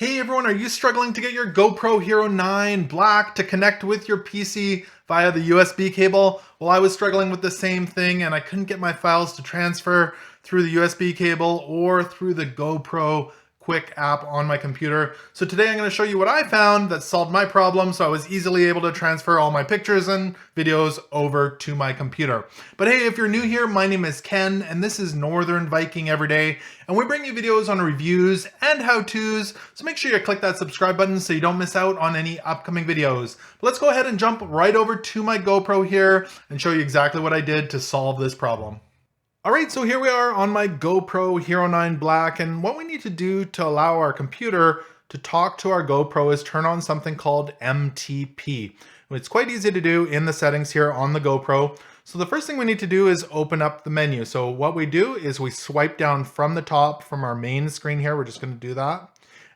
Hey everyone, are you struggling to get your GoPro Hero 9 Black to connect with your PC via the USB cable? Well, I was struggling with the same thing and I couldn't get my files to transfer through the USB cable or through the GoPro Quik app on my computer. So today I'm going to show you what I found that solved my problem so I was easily able to transfer all my pictures and videos over to my computer. But hey, if you're new here, my name is Ken and this is Northern Viking Everyday, and we bring you videos on reviews and how-tos, so make sure you click that subscribe button so you don't miss out on any upcoming videos. But let's go ahead and jump right over to my GoPro here and show you exactly what I did to solve this problem. Alright, so here we are on my GoPro Hero 9 Black, and what we need to do to allow our computer to talk to our GoPro is turn on something called MTP. It's quite easy to do in the settings here on the GoPro. So the first thing we need to do is open up the menu. So what we do is we swipe down from the top from our main screen here. We're just going to do that.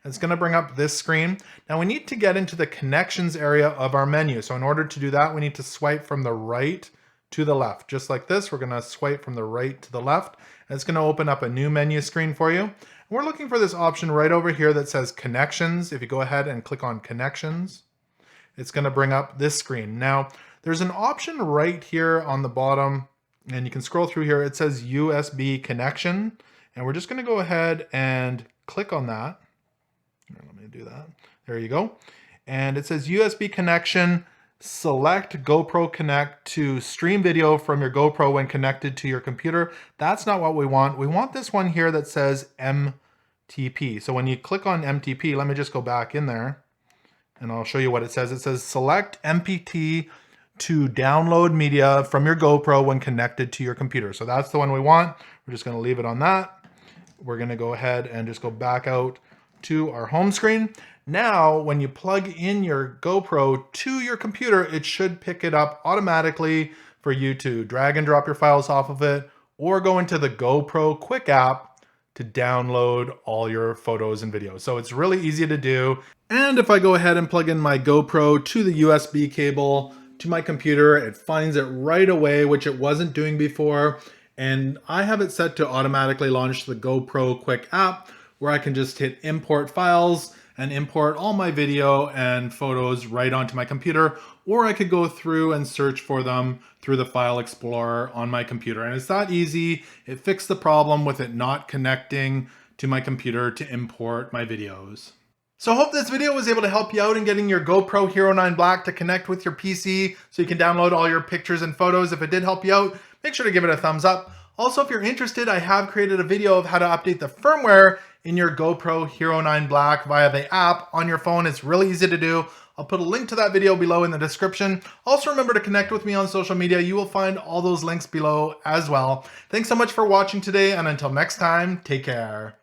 And it's going to bring up this screen. Now we need to get into the connections area of our menu. So in order to do that, we need to swipe from the right to the left. Just like this, we're going to swipe from the right to the left. And it's going to open up a new menu screen for you. And we're looking for this option right over here that says Connections. If you go ahead and click on Connections, it's going to bring up this screen. Now, there's an option right here on the bottom, and you can scroll through here. It says USB connection, and we're just going to go ahead and click on that. Here, let me do that. There you go. And it says USB connection. Select GoPro Connect to stream video from your GoPro when connected to your computer. That's not what we want. We want this one here that says MTP. So when you click on MTP, let me just go back in there and I'll show you what it says. It says select MPT to download media from your GoPro when connected to your computer. So that's the one we want. We're just going to leave it on that. We're going to go ahead and just go back out to our home screen. Now, when you plug in your GoPro to your computer, it should pick it up automatically for you to drag and drop your files off of it or go into the GoPro Quik App to download all your photos and videos. So it's really easy to do. And if I go ahead and plug in my GoPro to the USB cable to my computer, it finds it right away, which it wasn't doing before. And I have it set to automatically launch the GoPro Quik App, where I can just hit import files and import all my video and photos right onto my computer, or I could go through and search for them through the file explorer on my computer. And it's that easy. It fixed the problem with it not connecting to my computer to import my videos. So I hope this video was able to help you out in getting your GoPro Hero 9 Black to connect with your PC so you can download all your pictures and photos. If it did help you out, make sure to give it a thumbs up. Also, if you're interested, I have created a video of how to update the firmware in your GoPro Hero 9 Black via the app on your phone. It's really easy to do. I'll put a link to that video below in the description. Also, remember to connect with me on social media. You will find all those links below as well. Thanks so much for watching today, and until next time, take care.